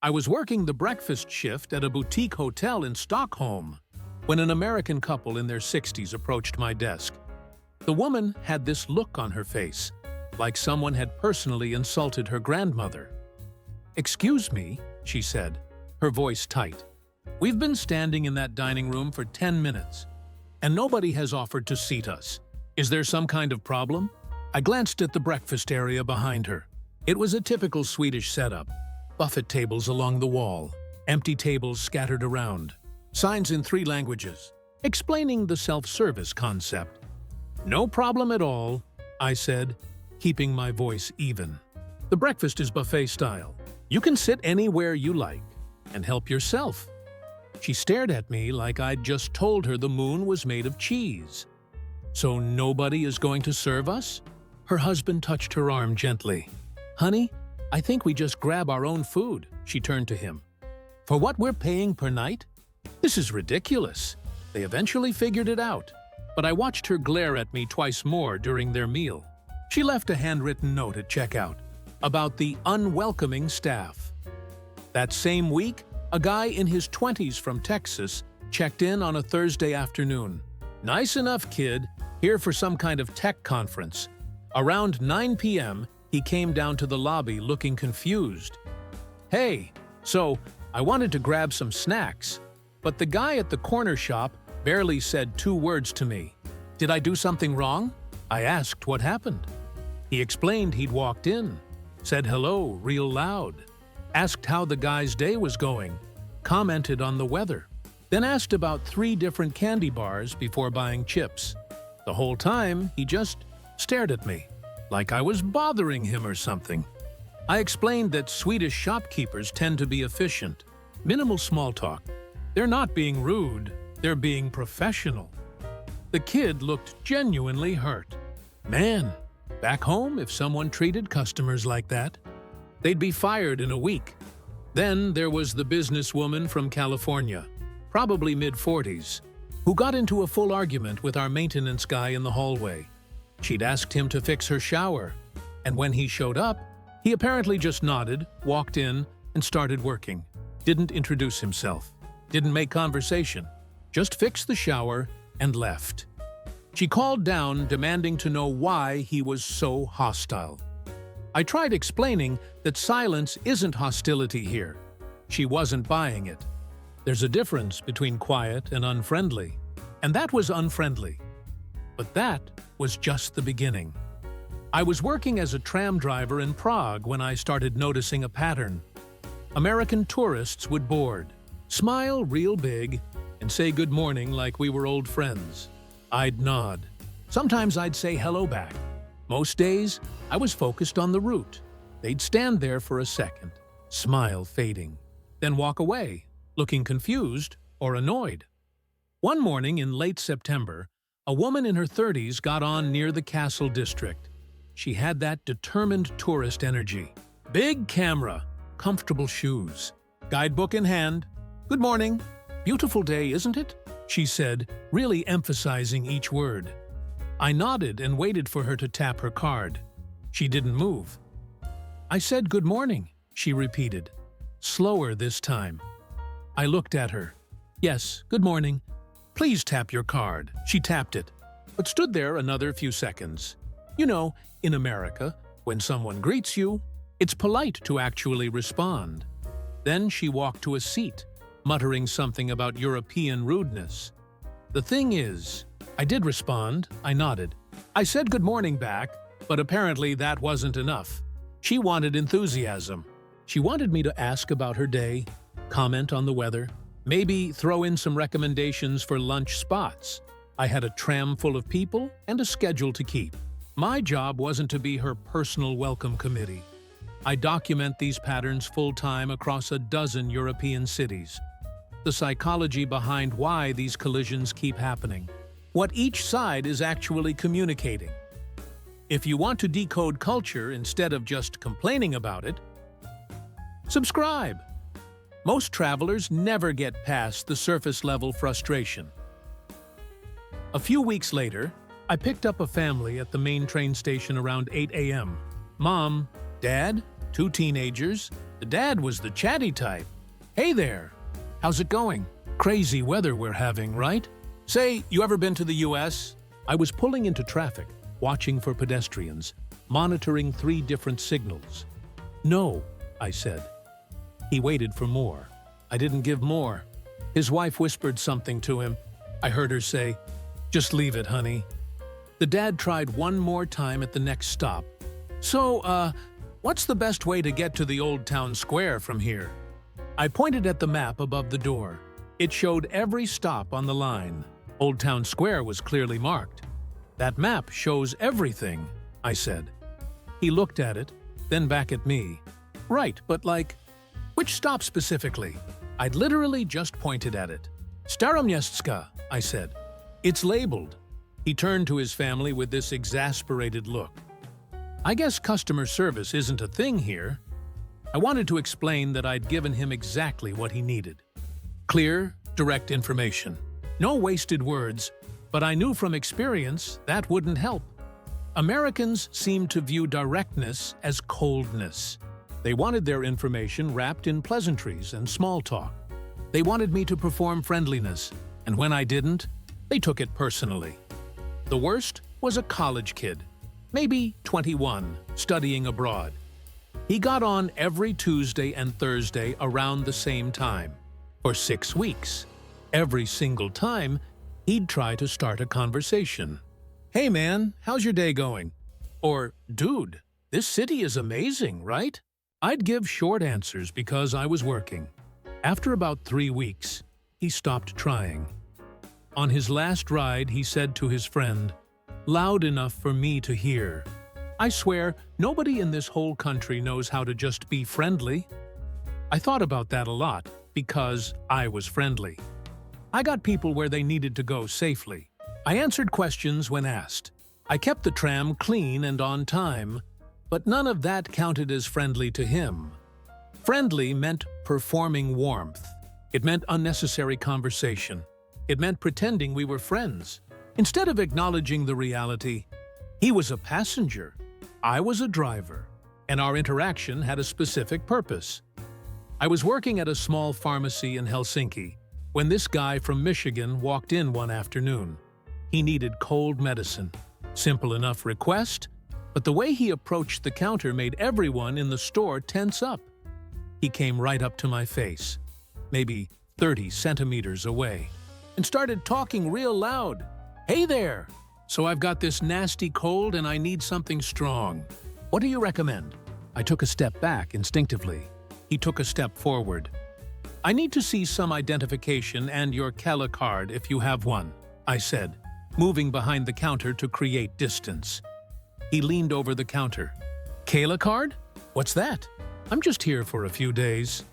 I was working the breakfast shift at a boutique hotel in Stockholm when an American couple in their 60s approached my desk. The woman had this look on her face, like someone had personally insulted her grandmother. "Excuse me," she said, her voice tight. "We've been standing in that dining room for 10 minutes, and nobody has offered to seat us. Is there some kind of problem?" I glanced at the breakfast area behind her. It was a typical Swedish setup. Buffet tables along the wall, empty tables scattered around, signs in 3 languages, explaining the self-service concept. "No problem at all," I said, keeping my voice even. "The breakfast is buffet style. You can sit anywhere you like and help yourself." She stared at me like I'd just told her the moon was made of cheese. "So nobody is going to serve us?" Her husband touched her arm gently. "Honey, I think we just grab our own food," she turned to him. "For what we're paying per night? This is ridiculous." They eventually figured it out, but I watched her glare at me twice more during their meal. She left a handwritten note at checkout about the unwelcoming staff. That same week, a guy in his 20s from Texas checked in on a Thursday afternoon. "Nice enough, kid, here for some kind of tech conference." Around 9 p.m., he came down to the lobby looking confused. "Hey, so I wanted to grab some snacks, but the guy at the corner shop barely said 2 words to me. Did I do something wrong?" I asked what happened. He explained he'd walked in, said hello real loud, asked how the guy's day was going, commented on the weather, then asked about 3 different candy bars before buying chips. The whole time, he just stared at me, like I was bothering him or something. I explained that Swedish shopkeepers tend to be efficient, minimal small talk. They're not being rude, they're being professional. The kid looked genuinely hurt. Man, back home, if someone treated customers like that, they'd be fired in a week. Then there was the businesswoman from California, probably mid-40s, who got into a full argument with our maintenance guy in the hallway. She'd asked him to fix her shower, and when he showed up, he apparently just nodded, walked in, and started working. Didn't introduce himself, didn't make conversation, just fixed the shower and left. She called down, demanding to know why he was so hostile. I tried explaining that silence isn't hostility here. She wasn't buying it. There's a difference between quiet and unfriendly, and that was unfriendly. But that was just the beginning. I was working as a tram driver in Prague when I started noticing a pattern. American tourists would board, smile real big, and say good morning like we were old friends. I'd nod. Sometimes I'd say hello back. Most days, I was focused on the route. They'd stand there for a second, smile fading, then walk away, looking confused or annoyed. One morning in late September, a woman in her 30s got on near the Castle District. She had that determined tourist energy. Big camera, comfortable shoes, guidebook in hand. "Good morning. Beautiful day, isn't it?" she said, really emphasizing each word. I nodded and waited for her to tap her card. She didn't move. "I said good morning," she repeated, slower this time. I looked at her. "Yes, good morning. Please tap your card." She tapped it, but stood there another few seconds. You know, in America, when someone greets you, it's polite to actually respond. Then she walked to a seat, muttering something about European rudeness. The thing is, I did respond. I nodded. I said good morning back, but apparently that wasn't enough. She wanted enthusiasm. She wanted me to ask about her day, comment on the weather, maybe throw in some recommendations for lunch spots. I had a tram full of people and a schedule to keep. My job wasn't to be her personal welcome committee. I document these patterns full-time across a dozen European cities. The psychology behind why these collisions keep happening. What each side is actually communicating. If you want to decode culture instead of just complaining about it, subscribe. Most travelers never get past the surface-level frustration. A few weeks later, I picked up a family at the main train station around 8 a.m. Mom, Dad, 2 teenagers. The dad was the chatty type. "Hey there, how's it going? Crazy weather we're having, right? Say, you ever been to the US?" I was pulling into traffic, watching for pedestrians, monitoring 3 different signals. "No," I said. He waited for more. I didn't give more. His wife whispered something to him. I heard her say, "Just leave it, honey." The dad tried one more time at the next stop. "So, what's the best way to get to the Old Town Square from here?" I pointed at the map above the door. It showed every stop on the line. Old Town Square was clearly marked. "That map shows everything," I said. He looked at it, then back at me. "Right, but like, which stop specifically?" I'd literally just pointed at it. "Staromieska," I said. "It's labeled." He turned to his family with this exasperated look. I guess customer service isn't a thing here. I wanted to explain that I'd given him exactly what he needed. Clear, direct information. No wasted words, but I knew from experience that wouldn't help. Americans seem to view directness as coldness. They wanted their information wrapped in pleasantries and small talk. They wanted me to perform friendliness, and when I didn't, they took it personally. The worst was a college kid, maybe 21, studying abroad. He got on every Tuesday and Thursday around the same time, for 6 weeks. Every single time, he'd try to start a conversation. "Hey man, how's your day going?" Or, "Dude, this city is amazing, right?" I'd give short answers because I was working. After about 3 weeks, he stopped trying. On his last ride, he said to his friend, loud enough for me to hear, "I swear, nobody in this whole country knows how to just be friendly." I thought about that a lot because I was friendly. I got people where they needed to go safely. I answered questions when asked. I kept the tram clean and on time, but none of that counted as friendly to him. Friendly meant performing warmth. It meant unnecessary conversation. It meant pretending we were friends. Instead of acknowledging the reality, he was a passenger, I was a driver, and our interaction had a specific purpose. I was working at a small pharmacy in Helsinki when this guy from Michigan walked in one afternoon. He needed cold medicine. Simple enough request, but the way he approached the counter made everyone in the store tense up. He came right up to my face, maybe 30 centimeters away, and started talking real loud. "Hey there! So I've got this nasty cold and I need something strong. What do you recommend?" I took a step back instinctively. He took a step forward. "I need to see some identification and your Kela card if you have one," I said, moving behind the counter to create distance. He leaned over the counter. "Kela card? What's that? I'm just here for a few days."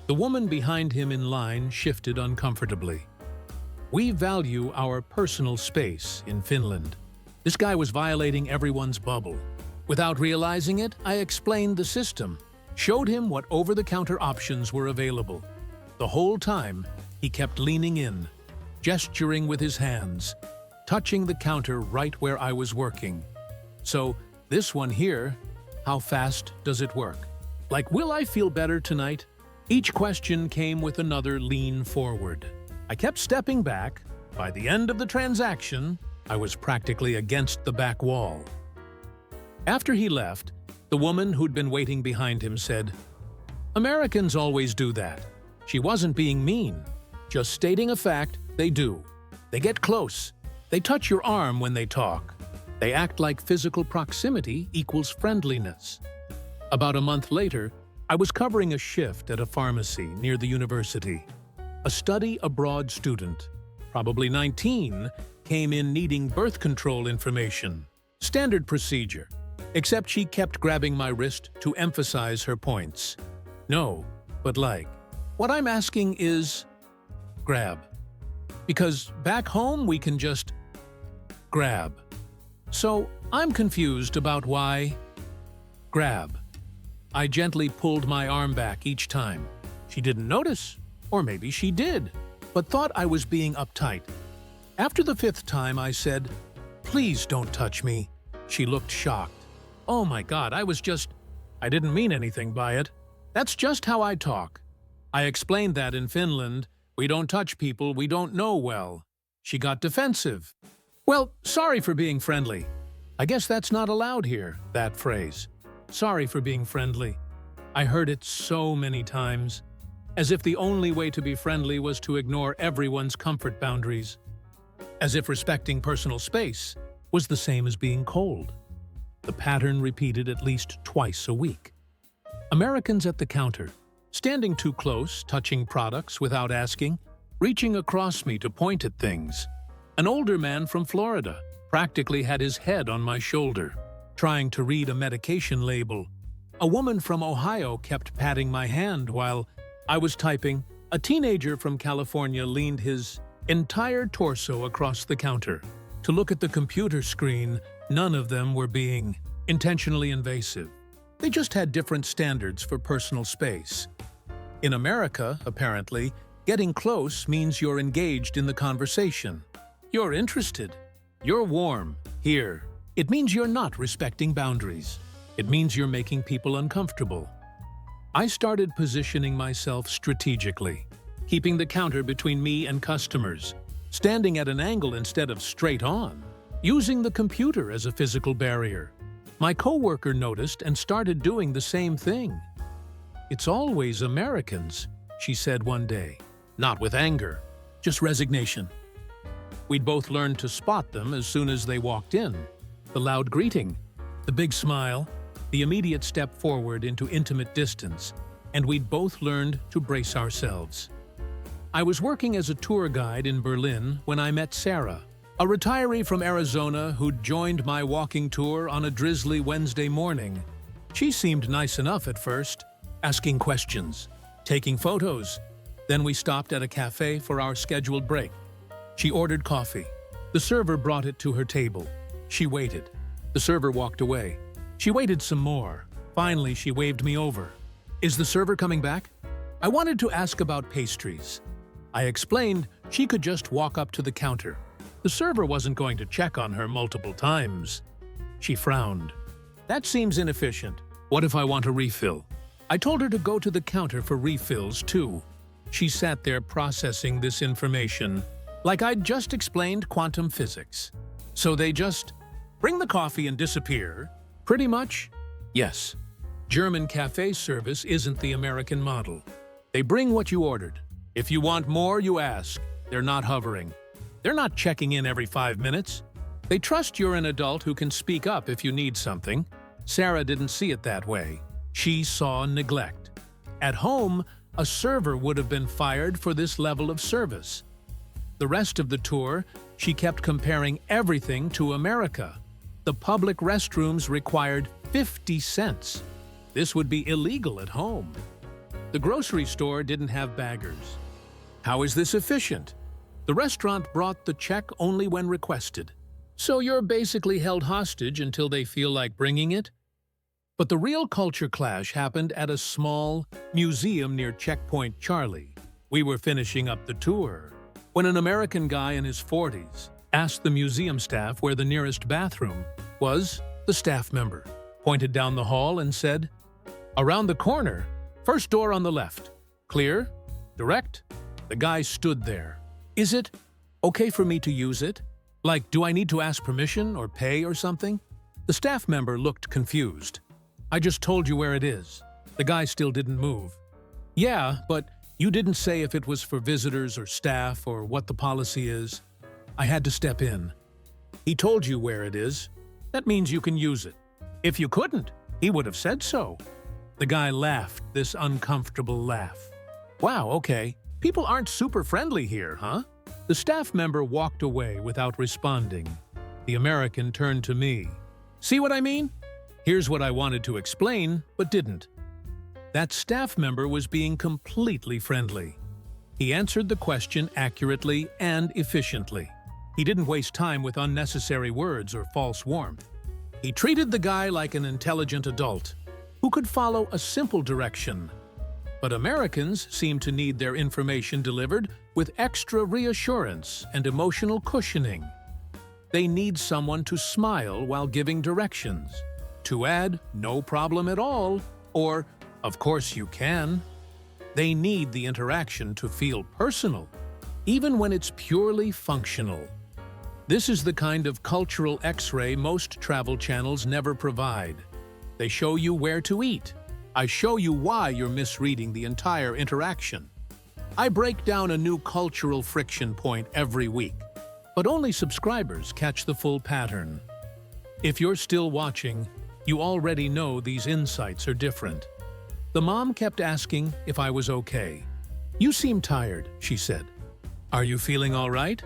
The woman behind him in line shifted uncomfortably. We value our personal space in Finland. This guy was violating everyone's bubble. Without realizing it, I explained the system, showed him what over-the-counter options were available. The whole time, he kept leaning in, gesturing with his hands, touching the counter right where I was working. "So, this one here, how fast does it work? Like, will I feel better tonight?" Each question came with another lean forward. I kept stepping back. By the end of the transaction, I was practically against the back wall. After he left, the woman who'd been waiting behind him said, "Americans always do that." She wasn't being mean, just stating a fact they do. They get close. They touch your arm when they talk. They act like physical proximity equals friendliness. About a month later, I was covering a shift at a pharmacy near the university. A study abroad student, probably 19, came in needing birth control information. Standard procedure, except she kept grabbing my wrist to emphasize her points. No, but like, what I'm asking is, grab. Because back home we can just grab. So I'm confused about why grab. I gently pulled my arm back each time. She didn't notice, or maybe she did, but thought I was being uptight. After the 5th time, I said, "Please don't touch me." She looked shocked. "Oh my God, I was just..." I didn't mean anything by it. That's just how I talk. I explained that in Finland, we don't touch people we don't know well. She got defensive. Well, sorry for being friendly. I guess that's not allowed here, that phrase. Sorry for being friendly. I heard it so many times, as if the only way to be friendly was to ignore everyone's comfort boundaries. As if respecting personal space was the same as being cold. The pattern repeated at least twice a week. Americans at the counter, standing too close, touching products without asking, reaching across me to point at things. An older man from Florida practically had his head on my shoulder, trying to read a medication label. A woman from Ohio kept patting my hand while I was typing. A teenager from California leaned his entire torso across the counter to look at the computer screen. None of them were being intentionally invasive. They just had different standards for personal space. In America, apparently, getting close means you're engaged in the conversation. You're interested. You're warm. Here, it means you're not respecting boundaries. It means you're making people uncomfortable. I started positioning myself strategically, keeping the counter between me and customers, standing at an angle instead of straight on, using the computer as a physical barrier. My coworker noticed and started doing the same thing. "It's always Americans," she said one day. Not with anger, just resignation. We'd both learned to spot them as soon as they walked in. The loud greeting, the big smile, the immediate step forward into intimate distance, and we'd both learned to brace ourselves. I was working as a tour guide in Berlin when I met Sarah, a retiree from Arizona who'd joined my walking tour on a drizzly Wednesday morning. She seemed nice enough at first, asking questions, taking photos. Then we stopped at a cafe for our scheduled break. She ordered coffee. The server brought it to her table. She waited. The server walked away. She waited some more. Finally, she waved me over. "Is the server coming back?" I wanted to ask about pastries. I explained she could just walk up to the counter. The server wasn't going to check on her multiple times. She frowned. "That seems inefficient. What if I want a refill?" I told her to go to the counter for refills, too. She sat there processing this information, like I'd just explained quantum physics. "So they just bring the coffee and disappear?" "Pretty much, yes. German cafe service isn't the American model. They bring what you ordered. If you want more, you ask. They're not hovering. They're not checking in every 5 minutes. They trust you're an adult who can speak up if you need something." Sarah didn't see it that way. She saw neglect. At home, a server would have been fired for this level of service. The rest of the tour, she kept comparing everything to America. The public restrooms required 50 cents. This would be illegal at home. The grocery store didn't have baggers. How is this efficient? The restaurant brought the check only when requested. So you're basically held hostage until they feel like bringing it? But the real culture clash happened at a small museum near Checkpoint Charlie. We were finishing up the tour when an American guy in his 40s asked the museum staff where the nearest bathroom was. The staff member pointed down the hall and said, "Around the corner, first door on the left. Clear? Direct?" The guy stood there. "Is it okay for me to use it? Like, do I need to ask permission or pay or something?" The staff member looked confused. "I just told you where it is." The guy still didn't move. "Yeah, but you didn't say if it was for visitors or staff or what the policy is." I had to step in. "He told you where it is. That means you can use it. If you couldn't, he would have said so." The guy laughed, this uncomfortable laugh. "Wow, okay. People aren't super friendly here, huh?" The staff member walked away without responding. The American turned to me. "See what I mean? Here's what I wanted to explain, but didn't." That staff member was being completely friendly. He answered the question accurately and efficiently. He didn't waste time with unnecessary words or false warmth. He treated the guy like an intelligent adult who could follow a simple direction. But Americans seem to need their information delivered with extra reassurance and emotional cushioning. They need someone to smile while giving directions, To add, no problem at all, or, of course you can. They need the interaction to feel personal, even when it's purely functional. This is the kind of cultural X-ray most travel channels never provide. They show you where to eat. I show you why you're misreading the entire interaction. I break down a new cultural friction point every week, but only subscribers catch the full pattern. If you're still watching, you already know these insights are different. The mom kept asking if I was okay. "You seem tired," she said. "Are you feeling all right?"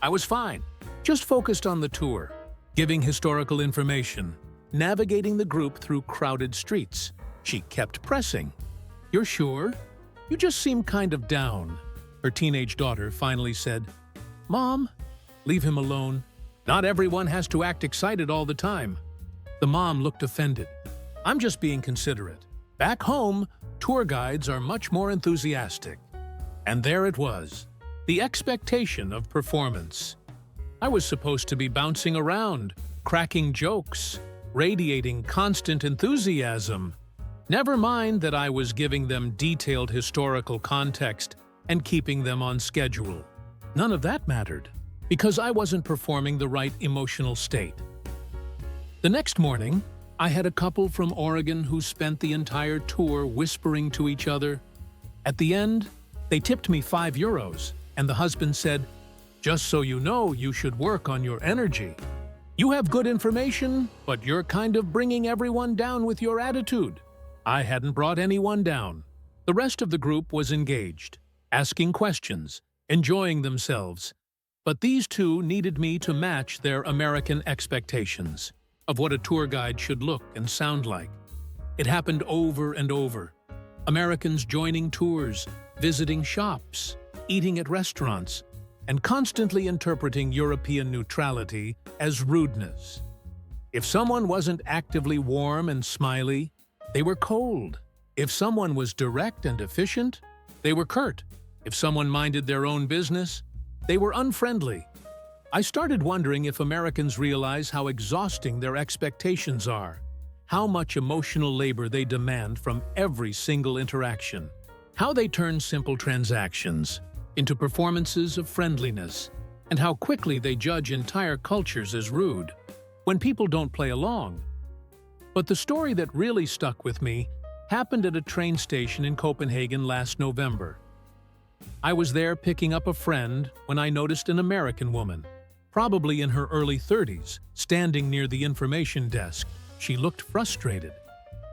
I was fine, just focused on the tour, giving historical information, navigating the group through crowded streets. She kept pressing. "You're sure? You just seem kind of down." Her teenage daughter finally said, "Mom, leave him alone. Not everyone has to act excited all the time." The mom looked offended. "I'm just being considerate. Back home, tour guides are much more enthusiastic." And there it was, the expectation of performance. I was supposed to be bouncing around, cracking jokes, radiating constant enthusiasm. Never mind that I was giving them detailed historical context and keeping them on schedule. None of that mattered, because I wasn't performing the right emotional state. The next morning, I had a couple from Oregon who spent the entire tour whispering to each other. At the end, they tipped me €5, and the husband said, "Just so you know, you should work on your energy. You have good information, but you're kind of bringing everyone down with your attitude." I hadn't brought anyone down. The rest of the group was engaged, asking questions, enjoying themselves. But these two needed me to match their American expectations of what a tour guide should look and sound like. It happened over and over. Americans joining tours, visiting shops, eating at restaurants, and constantly interpreting European neutrality as rudeness. If someone wasn't actively warm and smiley, they were cold. If someone was direct and efficient, they were curt. If someone minded their own business, they were unfriendly. I started wondering if Americans realize how exhausting their expectations are, how much emotional labor they demand from every single interaction, how they turn simple transactions into performances of friendliness, and how quickly they judge entire cultures as rude when people don't play along. But the story that really stuck with me happened at a train station in Copenhagen last November. I was there picking up a friend when I noticed an American woman, probably in her early 30s, standing near the information desk. She looked frustrated.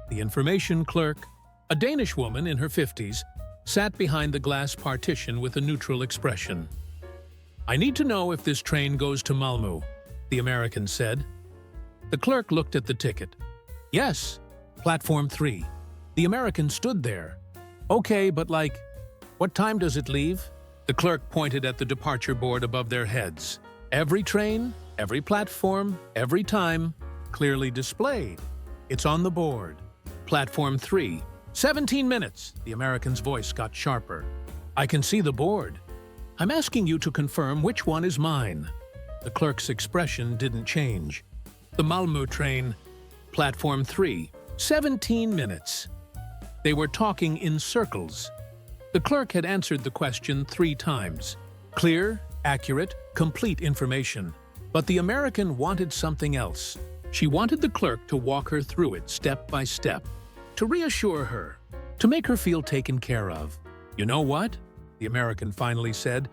The information clerk, a Danish woman in her 50s, sat behind the glass partition with a neutral expression. "I need to know if this train goes to Malmö," the American said. The clerk looked at the ticket. "Yes, platform 3. The American stood there. "Okay, but what time does it leave?" The clerk pointed at the departure board above their heads. Every train, every platform, every time, clearly displayed. "It's on the board. Platform 3. 17 minutes. The American's voice got sharper. "I can see the board. I'm asking you to confirm which one is mine." The clerk's expression didn't change. "The Malmö train. Platform 3. 17 minutes. They were talking in circles. The clerk had answered the question 3 times. Clear, accurate, complete information. But the American wanted something else. She wanted the clerk to walk her through it step by step, to reassure her, to make her feel taken care of. "You know what?" the American finally said.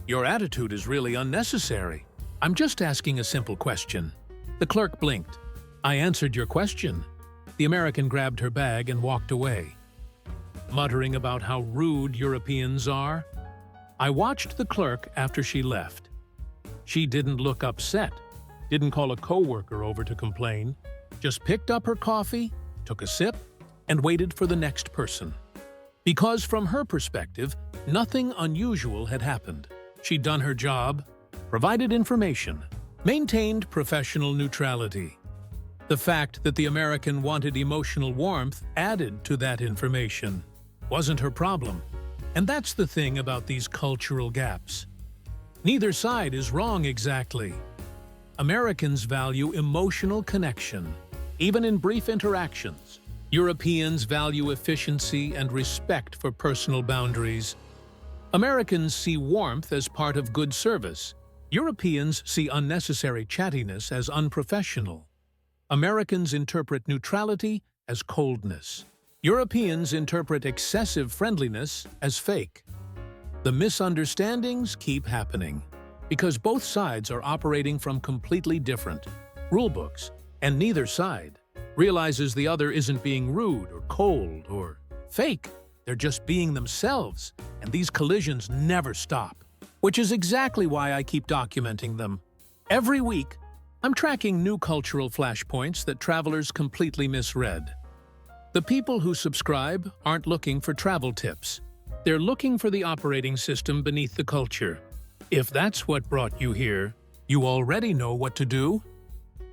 "Your attitude is really unnecessary. I'm just asking a simple question." The clerk blinked. "I answered your question." The American grabbed her bag and walked away, muttering about how rude Europeans are. I watched the clerk after she left. She didn't look upset, didn't call a coworker over to complain, just picked up her coffee, took a sip, and waited for the next person. Because from her perspective, nothing unusual had happened. She'd done her job, provided information, maintained professional neutrality. The fact that the American wanted emotional warmth added to that information. Wasn't her problem. And that's the thing about these cultural gaps. Neither side is wrong exactly. Americans value emotional connection. even in brief interactions. Europeans value efficiency and respect for personal boundaries. Americans see warmth as part of good service. Europeans see unnecessary chattiness as unprofessional. Americans interpret neutrality as coldness. Europeans interpret excessive friendliness as fake. The misunderstandings keep happening because both sides are operating from completely different rulebooks, and neither side realizes the other isn't being rude or cold or fake. They're just being themselves, and these collisions never stop, which is exactly why I keep documenting them. Every week, I'm tracking new cultural flashpoints that travelers completely misread. The people who subscribe aren't looking for travel tips. They're looking for the operating system beneath the culture. If that's what brought you here, you already know what to do.